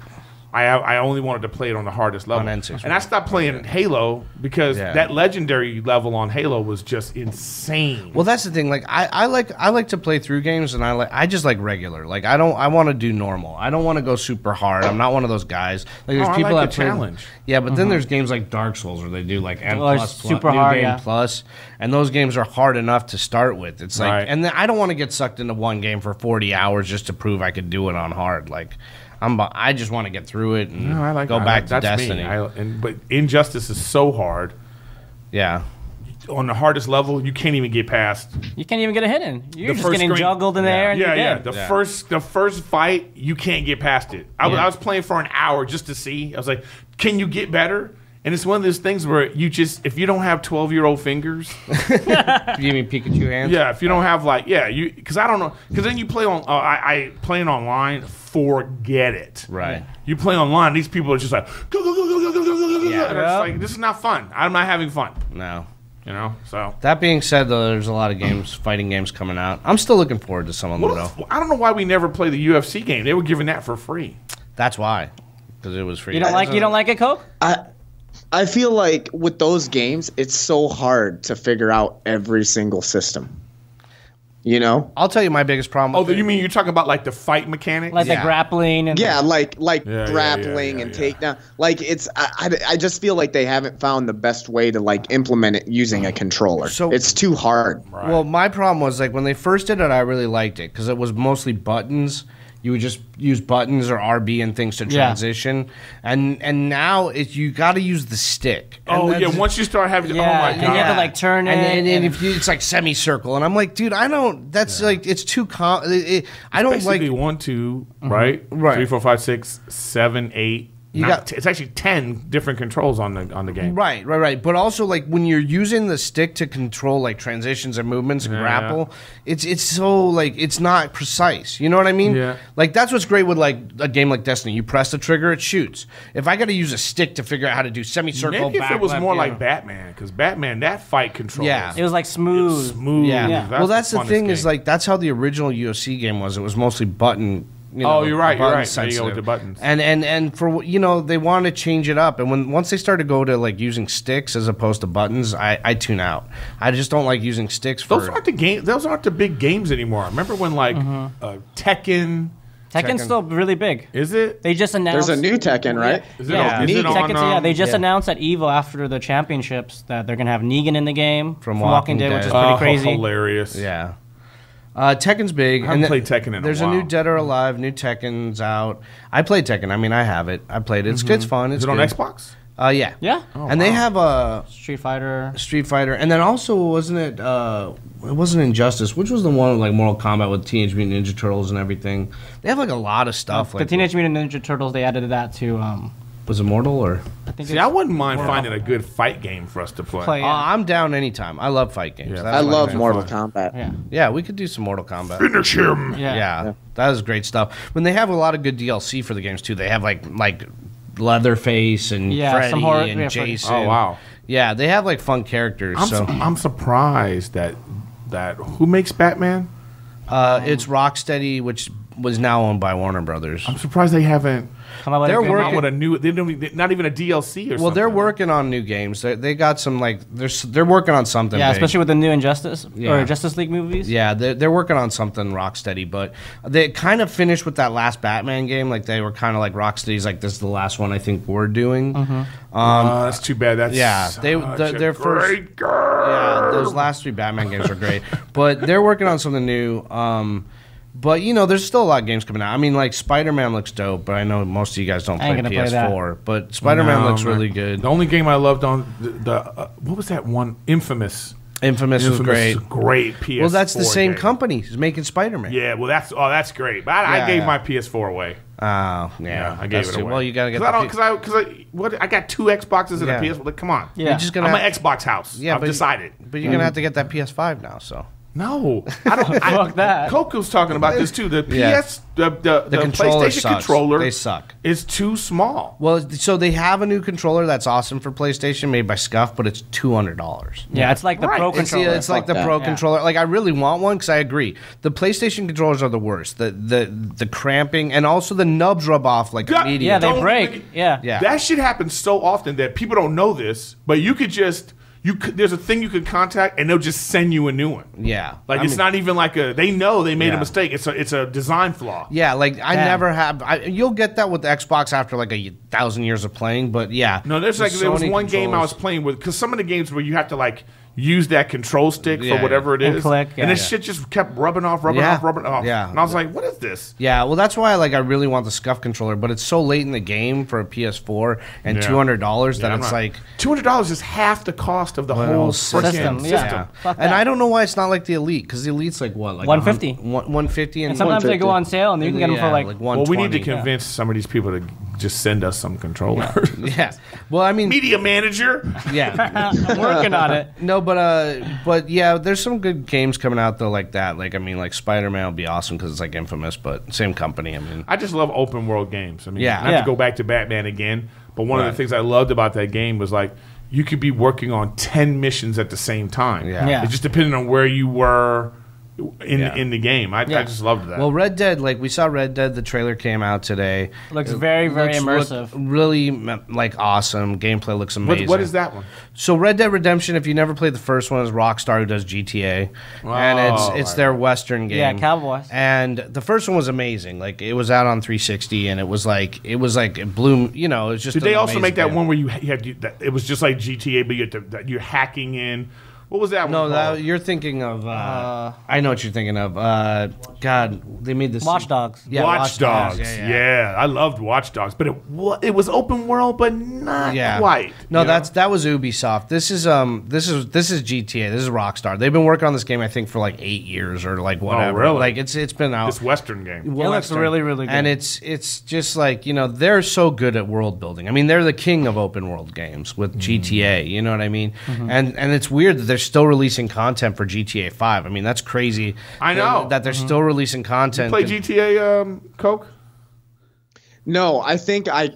I only wanted to play it on the hardest level.
On N64.
And I stopped playing Halo because
Yeah.
that legendary level on Halo was just insane.
Well, that's the thing. Like I like to play through games, and I just like regular. Like I want to do normal. I don't want to go super hard. I'm not one of those guys. Like there's
I
people
like
that
the
play
challenge.
Yeah, but then there's games like Dark Souls where they do like N
Well,
plus,
it's super
new
hard,
game
yeah.
plus, and those games are hard enough to start with. It's like,
Right.
and then I don't want to get sucked into one game for 40 hours just to prove I could do it on hard. Like I just want to get through it and
No, I like
go
I
back
like-
to
that's
Destiny.
Me. But Injustice is so hard.
Yeah.
On the hardest level, you can't even get past.
You can't even get a hit in. You're
The
just
first
getting
screen-
juggled in the air and
Yeah,
you're
yeah.
dead.
The first fight, you can't get past it. I was playing for an hour just to see. I was like, can you get better? And it's one of those things where you just, if you don't have 12-year-old fingers,
You mean Pikachu hands?
yeah, if you don't have like, yeah, you, because I don't know, because then you play on, I playing online, forget it.
Right.
You play online, these people are just like, go, go, go, go, go, go, go, go, go.
Yeah.
And it's like, this is not fun. I'm not having fun,
No.
you know? So.
That being said, though, there's a lot of games, fighting games coming out. I'm still looking forward to some of them,
What
though.
if- I don't know why we never play the UFC game. They were giving that for free.
That's why, because it was free.
You don't like it, Koch?
I feel like with those games, it's so hard to figure out every single system. You know?
I'll tell you my biggest problem.
Oh,
with
you
it.
mean you're talking about like the fight mechanics?
Like
Yeah.
the grappling and
Yeah, like
Yeah,
grappling
yeah,
and
yeah.
takedown. Like it's, I just feel like they haven't found the best way to like implement it using a controller.
So-
It's too hard.
Well, my problem was like when they first did it, I really liked it because it was mostly buttons. You would just use buttons or RB and things to
Yeah.
transition, and now you got to use the stick. And
Oh yeah,
that's-
once you start having,
Yeah,
oh my
and
god,
you have to like turn it.
and if you, it's like semicircle, and I'm like, dude, I don't. That's like it's too I don't
basically
like.
1, 2, right,
Right.
3, 4, 5, 6, 7, 8.
You got-
It's actually 10 different controls on the game.
Right. But also, like when you're using the stick to control like transitions and movements and
Yeah.
grapple, it's so like it's not precise. You know what I mean?
Yeah.
Like that's what's great with like a game like Destiny. You press the trigger, it shoots. If I got to use a stick to figure out how to do semicircle,
Maybe if
back,
it was
left,
more
you
like
know.
Batman, because Batman that fight control,
Yeah.
it was like smooth.
smooth.
Yeah. Well, that's the
funnest
thing is
game.
like that's how the original UFC game was. It was mostly button. You know,
Oh, you're right,
button
There you go with the buttons.
And for they want to change it up. And once they started to go to like using sticks as opposed to buttons, I tune out. I just don't like using sticks for.
Those aren't the game. Those aren't the big games anymore. Remember when like Tekken?
Tekken's still really big.
Is it?
They just announced.
There's a new Tekken, right?
Is it,
Yeah.
is it on?
Tekken's, yeah, they just
yeah.
announced at EVO after the championships that they're gonna have Negan in the game
From Walking
Dead, which is
Dead.
pretty crazy.
Hilarious.
Yeah. Tekken's big.
I haven't
and
played Tekken in a
There's a
while.
new Dead or Alive, new Tekken's out. I played Tekken. I mean, I have it. I played it. It's fun. It's
Is it on
good.
Xbox?
Yeah.
Yeah,
And they have a
Street Fighter.
Street Fighter, and then also wasn't it? It wasn't Injustice, which was the one with like Mortal Kombat with Teenage Mutant Ninja Turtles and everything. They have like a lot of stuff.
The
Like,
Teenage Mutant Ninja Turtles. They added that to.
was it Mortal or?
I think
See, I wouldn't mind finding a good fight game for us to play.
I'm down anytime. I love fight games.
Yeah.
That's
I
my
love
thing.
Mortal Kombat.
Yeah.
Yeah, we could do some Mortal Kombat.
Finish him.
Yeah.
That is great stuff. When they have a lot of good DLC for the games too, they have like Leatherface and
Yeah,
Freddy
some horror-
and
yeah, Freddy.
Jason.
Oh wow.
Yeah, they have like fun characters.
I'm surprised that who makes Batman?
It's Rocksteady, which was now owned by Warner Brothers.
I'm surprised they haven't
Come on,
They're
come
working-
out with a new. They don't, not even a DLC or something.
Well, they're working on new games. They got some like they're working on something.
Yeah,
big.
especially with the new Injustice
Yeah.
or Justice League movies.
Yeah, they're working on something Rocksteady, but they kind of finished with that last Batman game. Like they were kind of like Rocksteady's like this is the last one I think we're doing.
That's too bad. That's
Yeah, their first.
great girl.
Yeah, those last three Batman games are great, but they're working on something new. But, you know, there's still a lot of games coming out. I mean, like, Spider-Man looks dope, but I know most of you guys don't play PS4. But Spider-Man looks really good.
The only game I loved on what was that one? Infamous.
Infamous was great.
Great PS4
Well, that's the same
game.
company who's making Spider-Man.
Yeah, well, that's great. But I gave my PS4 away.
Oh, yeah.
I gave it away.
Well, you got to get
I got 2 Xboxes and a PS4. Like, come on.
Yeah.
You're just gonna
I'm an Xbox house.
Yeah,
I've decided.
But you're going to have to get that PS5 now, so.
No, I don't.
Fuck that.
Koch was talking about this too. The
controller
PlayStation
sucks.
controller,
They suck.
is too small.
Well, so they have a new controller that's awesome for PlayStation, made by Scuff, but it's $200.
Yeah, it's like the Pro controller.
It's like the Pro controller. Like, I really want one because I agree. The PlayStation controllers are the worst. The cramping and also the nubs rub off like immediately.
Yeah, they break. Yeah.
That shit happens so often that people don't know this, but you could just. There's a thing you could contact, and they'll just send you a new one.
Yeah,
like it's not even like they know they made a mistake. It's a design flaw.
Yeah, like I never have. You'll get that with the Xbox after like 1,000 years of playing, but yeah.
No, there was one game I was playing with because some of the games where you have to like use that control stick for whatever it is,
and click,
and this shit just kept rubbing off.
Yeah,
and I was like, what is this?
Yeah, well, that's why I really want the Scuff controller, but it's so late in the game for a PS4 and $200 that it's like
$200 is half the cost of the whole
system.
Yeah. And I don't know why it's not like the Elite because the Elite's like what, like
150,
150,
and sometimes they go on sale and you can get them for like
120.
Well, we need to convince some of these people to just send us some controllers.
Yeah. Well, I mean,
media manager.
Yeah,
I'm working on it.
No, but yeah, there's some good games coming out though, like that. Like I mean, like Spider-Man will be awesome because it's like Infamous, but same company. I mean,
I just love open world games. I mean,
Yeah.
not to go back to Batman again, but one of the things I loved about that game was like you could be working on 10 missions at the same time.
Yeah.
It just depended on where you were in the game. I just loved that.
Well, Red Dead, like we saw Red Dead, the trailer came out today.
Looks very immersive.
Really like awesome. Gameplay looks amazing.
What is that one?
So Red Dead Redemption, if you never played the first one, is Rockstar who does GTA. And it's their Western game.
Yeah, Cowboys.
And the first one was amazing. Like it was out on 360 and it was like it blew, you know, it was just
Did they also make that one where you had it was just like GTA but you're hacking in? What was that one?
No, you're thinking of. I know what you're thinking of. God, they made this.
Watch Dogs.
Yeah,
Watch Dogs. Yeah, I loved Watch Dogs, but it was open world, but not quite.
No, that was Ubisoft. This is GTA. This is Rockstar. They've been working on this game, I think, for like 8 years or like whatever.
Oh, really?
Like it's been out.
This Western game.
It looks really, really good.
And it's just like, you know, they're so good at world building. I mean, they're the king of open world games with GTA. You know what I mean? And it's weird that they're still releasing content for GTA 5. I mean, that's crazy.
I know
that they're still releasing content.
You play GTA, Koch?
No, I think I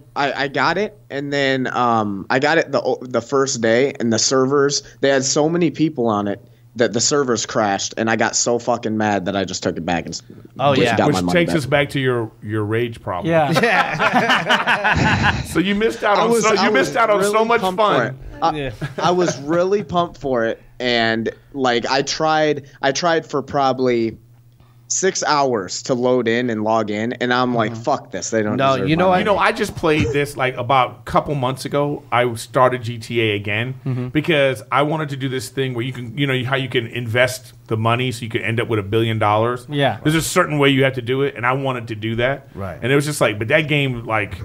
got it, and then I got it the first day, and the servers, they had so many people on it that the servers crashed, and I got so fucking mad that I just took it back and got
Which
my money
takes
back.
us back to your rage problem.
Yeah.
So you missed out on so much fun.
I was really pumped for it, and like I tried for probably 6 hours to load in and log in, and I'm like, fuck this. They don't.
No,
deserve my money.
I just played this like about a couple months ago. I started GTA again because I wanted to do this thing where you can, how you can invest the money so you can end up with $1 billion.
Yeah.
There's a certain way you have to do it, and I wanted to do that.
Right.
And it was just like, but that game, like,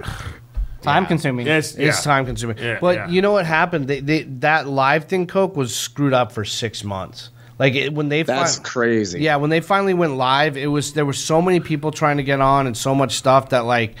time consuming.
It's time consuming. You know what happened? That live thing, Coke, was screwed up for 6 months. Like when they
that's crazy.
Yeah, when they finally went live, there were so many people trying to get on and so much stuff that like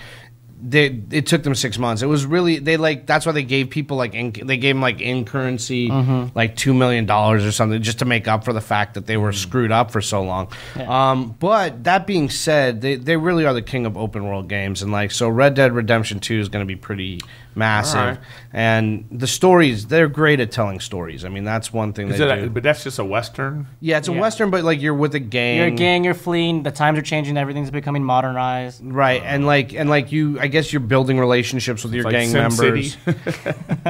it took them 6 months. It was really that's why they gave people they gave them like in currency like $2 million or something just to make up for the fact that they were screwed up for so long. Yeah. But that being said, they really are the king of open world games, and so Red Dead Redemption 2 is going to be pretty massive. Right. And the stories, they're great at telling stories. I mean, that's one thing they do.
But that's just a Western?
Yeah, it's a Western, but you're with a gang.
You're a gang, you're fleeing, the times are changing, everything's becoming modernized.
Right, and you, I guess you're building relationships with your gang
Sim
members.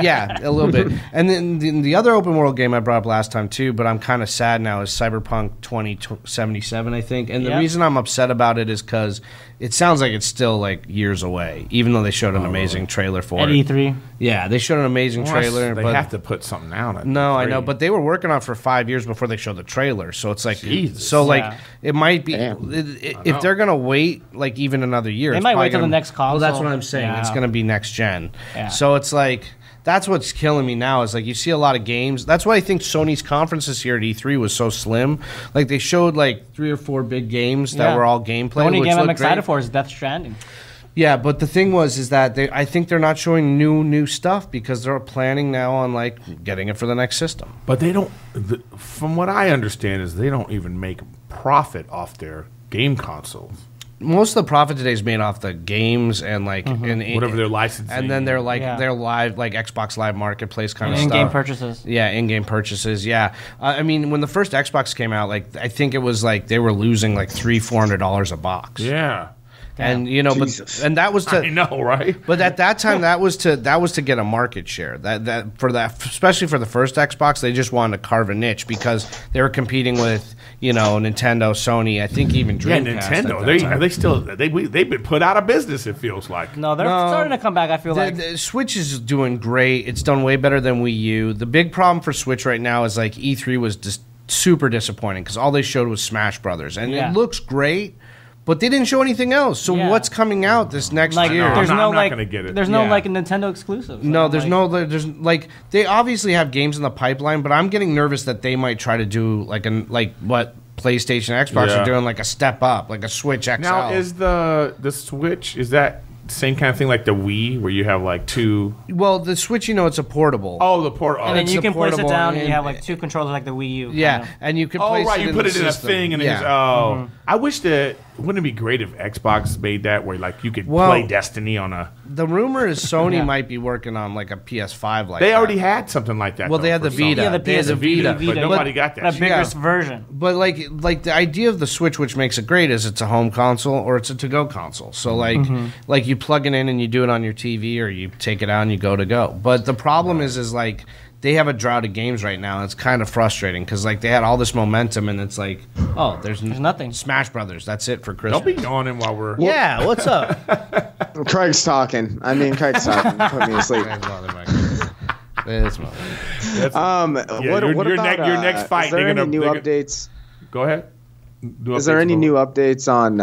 Yeah, a little bit. And then the other open world game I brought up last time too, but I'm kind of sad now, is Cyberpunk 2077, I think. And the reason I'm upset about it is because it sounds like it's still like years away, even though they showed an amazing trailer for
At
it.
E3.
Yeah, they showed an amazing trailer.
They
but
have to put something out.
no, I know, but they were working on it for 5 years before they showed the trailer. So it's like, it might be if they're gonna wait like even another year.
They might wait till the next console.
Well, that's what I'm saying.
Yeah.
It's gonna be next gen.
Yeah.
So it's like. That's what's killing me now is like you see a lot of games. That's why I think Sony's conferences here at E3 was so slim. Like they showed like 3 or 4 big games that were all gameplay.
The only
which
game I'm
looked
excited
great.
for is Death Stranding.
Yeah, but the thing is that I think they're not showing new stuff because they're planning now on like getting it for the next system.
But they don't. From what I understand, is they don't even make profit off their game consoles.
Most of the profit today is made off the games and like
Whatever they're licensing,
and then they're like their live like Xbox Live Marketplace kind of stuff.
In-game purchases.
Yeah, in-game purchases. Yeah, I mean when the first Xbox came out, like I think it was like they were losing like $300-400 a box.
Yeah.
And you know, and that was to
I know, right?
But at that time, that was to get a market share. That for that, especially for the first Xbox, they just wanted to carve a niche because they were competing with Nintendo, Sony. I think even Dreamcast.
Yeah, Nintendo. They still they've been put out of business. It feels like.
No, they're starting to come back. I feel like
the Switch is doing great. It's done way better than Wii U. The big problem for Switch right now is like E3 was just super disappointing because all they showed was Smash Brothers, and it looks great. But they didn't show anything else. So what's coming out this next year?
There's
I'm
no
not gonna get it.
There's no like Nintendo exclusives.
No, there's like they obviously have games in the pipeline, but I'm getting nervous that they might try to do like what PlayStation, Xbox are doing, like a step up, like a Switch XL.
Now is the Switch, is that same kind of thing like the Wii where you have like 2?
Well, the Switch, it's a portable.
Oh, the portable.
And then you can place it down and you have
and-
like 2 controllers like the Wii U.
Yeah, and you can place
right,
it
you
in
put
the
it in a
system.
thing and
yeah.
I wish that wouldn't it be great if Xbox made that where like you could
Well,
play Destiny on a.
The rumor is Sony might be working on like a PS5 like
They
that.
already had something like that.
Well,
though,
they had
for
the Vita.
Sony.
Yeah, the
They had the
PS
Vita.
but nobody got that.
A
shit.
bigger version.
But like the idea of the Switch, which makes it great, is it's a home console or it's a to-go console. So like you plug it in and you do it on your TV, or you take it out and you go to go. But the problem is like they have a drought of games right now. And it's kind of frustrating because like they had all this momentum and it's like, oh, there's
nothing.
Smash Brothers. That's it for Christmas.
Don't be yawning while we're.
Yeah, what's up?
Craig's talking. Craig's talking. Put me to sleep.
It's mother.
What
your
about
your next fight?
Is there
they're
any new
gonna-
updates?
Go ahead.
Is there any new updates on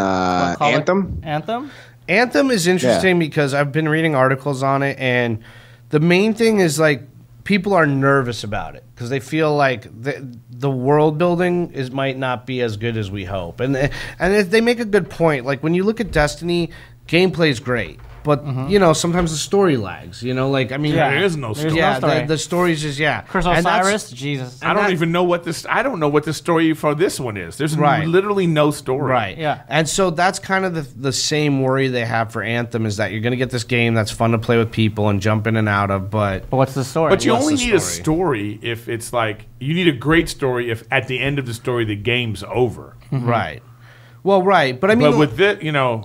Call it
Anthem?
Anthem?
Anthem is interesting because I've been reading articles on it, and the main thing is like people are nervous about it because they feel like the world building might not be as good as we hope, and they make a good point. Like when you look at Destiny, gameplay is great. But sometimes the story lags.
there is no story.
Yeah,
no story.
the story's just
Chris
And that's-
Osiris, Jesus.
I don't even know what this. I don't know what the story for this one is. There's
Right.
literally no story.
Right.
Yeah.
And so that's kind of the same worry they have for Anthem is that you're going to get this game that's fun to play with people and jump in and out of, but
But what's the story?
But you
What's
only
the
need a
story?
story if it's like you need a great story if at the end of the story the game's over.
right. Well, right. But I mean,
But with it,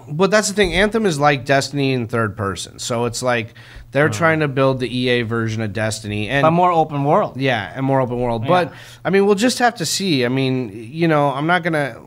but that's the thing. Anthem is like Destiny in third person. So it's like they're trying to build the EA version of Destiny. And
but more open world.
yeah, and more open world.
Yeah.
But I mean, we'll just have to see. I mean, I'm not gonna.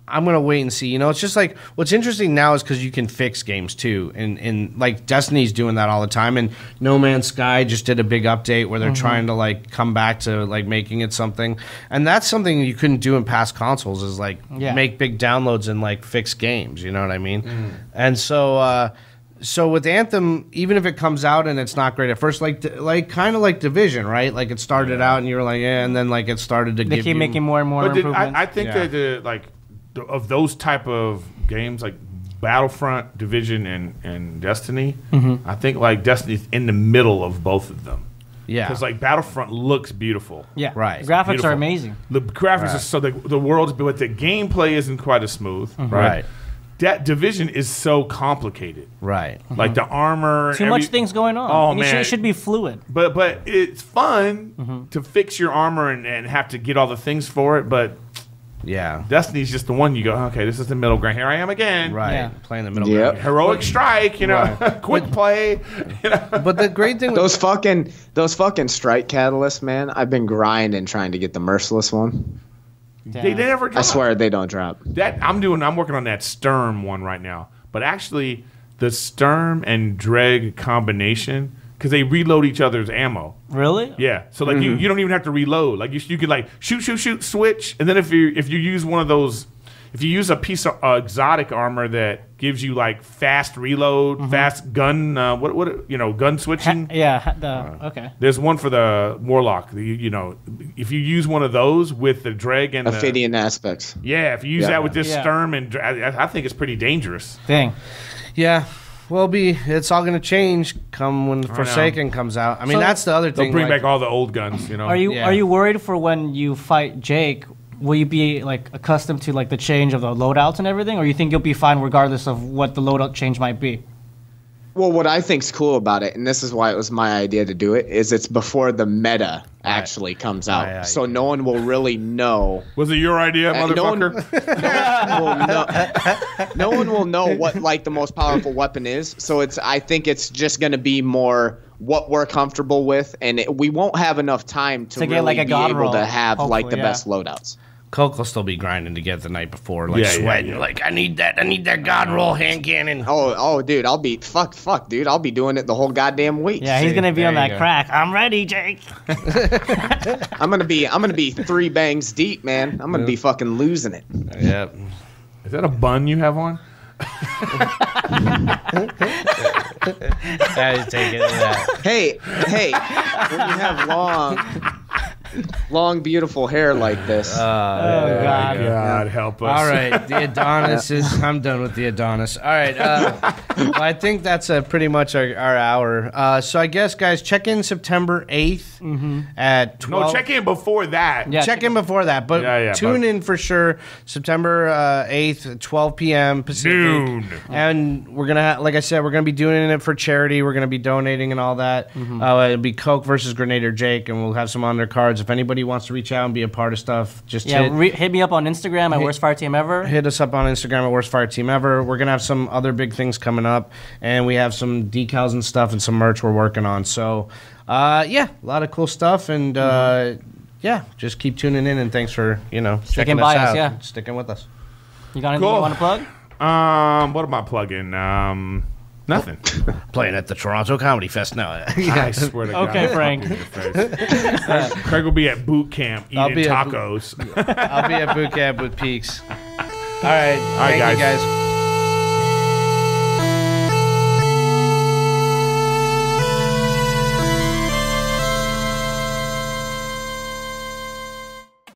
I'm gonna wait and see. It's just like what's interesting now is because you can fix games too, and like Destiny's doing that all the time. And No Man's Sky just did a big update where they're trying to like come back to like making it something, and that's something you couldn't do in past consoles is like make big downloads and like fix games. You know what I mean? And so. So with Anthem, even if it comes out and it's not great at first, like kind of like Division, right? Like it started out and you were like, and then like it started to
They
give
keep
you,
making more and more
but
improvements.
I think that of those type of games like Battlefront, Division, and Destiny, I think like Destiny's in the middle of both of them.
Yeah.
Because like Battlefront looks beautiful.
yeah.
Right.
The graphics
Beautiful.
are amazing.
The graphics are so the world's, but the gameplay isn't quite as smooth.
Right.
That Division is so complicated.
Right.
Like the armor.
Too much things going on.
Oh,
And
man.
It should be fluid.
But it's fun to fix your armor and have to get all the things for it. But
Yeah.
Destiny's just the one you go, okay, this is the middle ground. Here I am again.
Right.
Yeah.
Playing the middle
Yep.
ground.
Heroic strike, quick play.
But the great thing with
Those fucking strike catalysts, man. I've been grinding trying to get the merciless one.
They never drop.
I swear they don't drop.
I'm working on that Sturm one right now. But actually, the Sturm and Dreg combination, because they reload each other's ammo.
Really?
Yeah. So like you don't even have to reload. Like you could like shoot, switch, and then if you use one of those, if you use a piece of exotic armor that gives you like fast reload, fast gun, gun switching.
Okay.
There's one for the Warlock. If you use one of those with the Dreg and
Ophidian aspects.
Yeah, if you use that with this Sturm, and I think it's pretty dangerous.
Dang.
Yeah. It's all going to change come when Forsaken comes out. I mean, that's the other thing.
They'll bring back all the old guns,
Are you worried for when you fight Jake? Will you be like accustomed to like the change of the loadouts and everything, or you think you'll be fine regardless of what the loadout change might be?
Well, what I think's cool about it, and this is why it was my idea to do it, is it's before the meta actually comes out, so no one will really know.
Was it your idea, motherfucker?
No one will know what like the most powerful weapon is. So I think it's just going to be more what we're comfortable with, and we won't have enough time to really be able to have like the best loadouts.
Koch will still be grinding to get the night before, like sweating, like I need that god roll hand cannon.
Oh, dude, I'll be dude, I'll be doing it the whole goddamn week.
Yeah, he's gonna be on that crack. I'm ready, Jake.
I'm gonna be 3 bangs deep, man. I'm gonna be fucking losing it.
Yep.
Is that a bun you have on?
I take it.
Hey, when you have long, beautiful hair like this.
God help us.
All right, the Adonis is. I'm done with the Adonis. All right, well, I think that's pretty much our hour. So I guess, guys, check in September 8th at 12.
No, check in before that.
Yeah, check in before that, but tune in for sure. September 8th, 12 p.m. Pacific.
Noon.
And we're gonna, like I said, we're gonna be doing it for charity. We're gonna be donating and all that. It'll be Koch versus Grenadier Jake, and we'll have some undercards. If anybody wants to reach out and be a part of stuff, just
hit me up on Instagram at Worst Fireteam Ever.
Hit us up on Instagram at Worst Fireteam Ever. We're gonna have some other big things coming up, and we have some decals and stuff and some merch we're working on. So, a lot of cool stuff, and just keep tuning in. And thanks for checking us out, and sticking with us.
You got anything you want to plug?
What am I plugging? Nothing.
Playing at the Toronto Comedy Fest now.
I swear to God.
Okay, Frank.
Craig will be at boot camp eating tacos.
I'll be at boot camp with Peaks. All right. Thank
guys.
you guys.